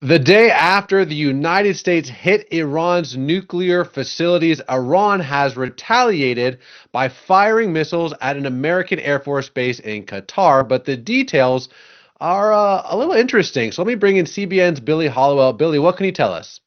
The day after the United States hit Iran's nuclear facilities, Iran has retaliated by firing missiles at an American Air Force base in Qatar, but the details are a little interesting. So let me bring in CBN's Billy Hallowell. Billy, what can you tell us?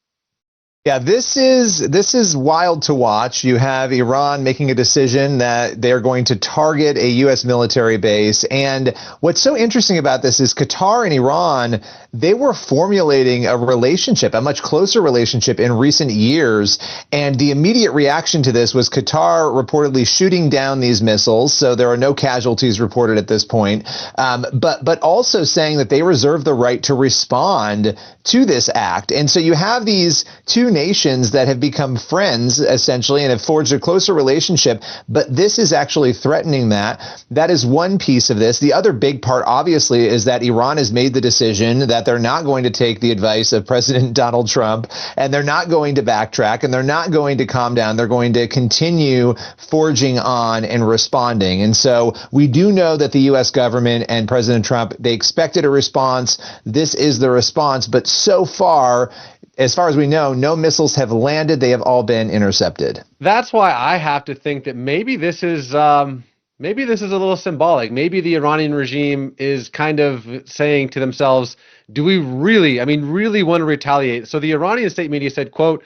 Yeah, this is wild to watch. You have Iran making a decision that they're going to target a U.S. military base. And what's so interesting about this is Qatar and Iran, they were formulating a relationship, a much closer relationship in recent years. And the immediate reaction to this was Qatar reportedly shooting down these missiles. So there are no casualties reported at this point. But also saying that they reserve the right to respond to this act. And so you have these two nations that have become friends essentially and have forged a closer relationship, but this is actually threatening that. That is one piece of this. The other big part, obviously, is that Iran has made the decision that they're not going to take the advice of President Donald Trump, and they're not going to backtrack, and they're not going to calm down. They're going to continue forging on and responding. And so we do know that the U.S. government and President Trump, they expected a response. This is the response, but so far, as far as we know, no missiles have landed. They have all been intercepted. That's why I have to think that maybe this is a little symbolic. Maybe the Iranian regime is kind of saying to themselves, do we really, really want to retaliate? So the Iranian state media said, quote,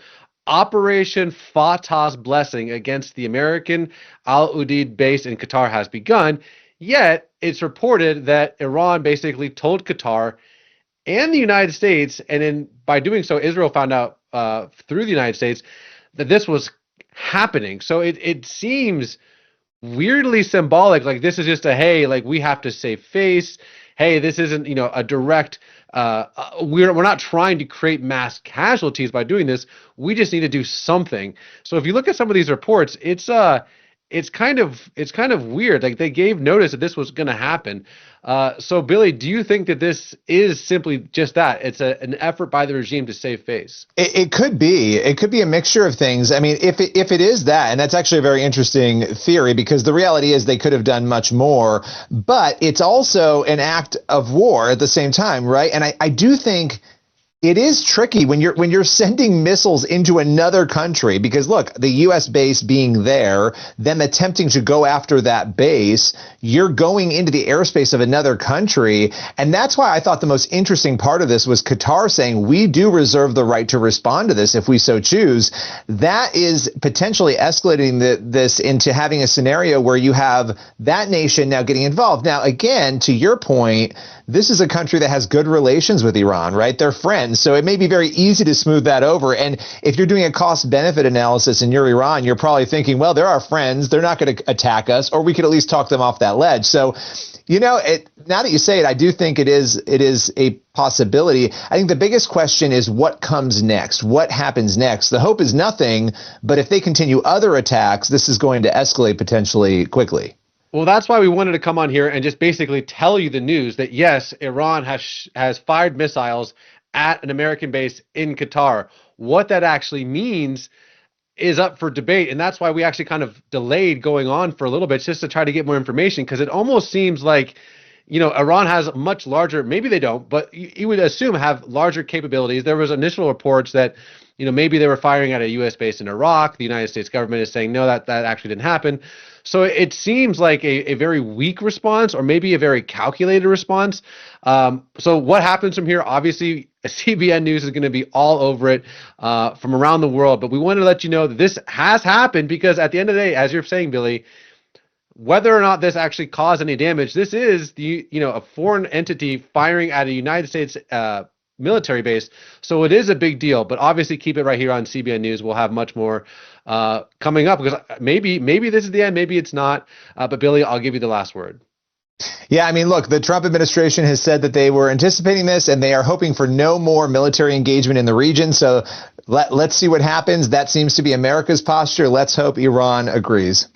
Operation Fatah's blessing against the American Al Udeid base in Qatar has begun. Yet it's reported that Iran basically told Qatar and the United States, and then by doing so, Israel found out through the United States that this was happening. So it seems weirdly symbolic, like this is just a, hey, like we have to save face. Hey, this isn't, a direct, we're not trying to create mass casualties by doing this. We just need to do something. So if you look at some of these reports, it's kind of weird. Like they gave notice that this was going to happen. So Billy, do you think that this is simply just that? It's an effort by the regime to save face? It could be. It could be a mixture of things. I mean, if it is that, and that's actually a very interesting theory, because the reality is they could have done much more, but it's also an act of war at the same time, right? And I do think it is tricky when you're sending missiles into another country, because look, the U.S. base being there, them attempting to go after that base, you're going into the airspace of another country. And that's why I thought the most interesting part of this was Qatar saying we do reserve the right to respond to this if we so choose. That is potentially escalating this into having a scenario where you have that nation now getting involved. Now, again, to your point, this is a country that has good relations with Iran, right? They're friends. So it may be very easy to smooth that over. And if you're doing a cost-benefit analysis and you're Iran, you're probably thinking, well, they're our friends. They're not going to attack us, or we could at least talk them off that ledge. So, now that you say it, I do think it is a possibility. I think the biggest question is what comes next? What happens next? The hope is nothing, but if they continue other attacks, this is going to escalate potentially quickly. Well, that's why we wanted to come on here and just basically tell you the news that, yes, Iran has fired missiles at an American base in Qatar. What that actually means is up for debate, and that's why we actually kind of delayed going on for a little bit just to try to get more information, because it almost seems like, Iran has much larger, maybe they don't, but you would assume have larger capabilities. There was initial reports that, maybe they were firing at a U.S. base in Iraq. The United States government is saying, no, that actually didn't happen. So it seems like a very weak response, or maybe a very calculated response. So what happens from here? Obviously, CBN News is going to be all over it from around the world. But we wanted to let you know that this has happened, because at the end of the day, as you're saying, Billy, whether or not this actually caused any damage, this is a foreign entity firing at a United States military base. So it is a big deal, but obviously keep it right here on CBN News. We'll have much more coming up, because maybe this is the end, maybe it's not. But Billy, I'll give you the last word. Yeah, I mean, look, the Trump administration has said that they were anticipating this and they are hoping for no more military engagement in the region. So let's see what happens. That seems to be America's posture. Let's hope Iran agrees.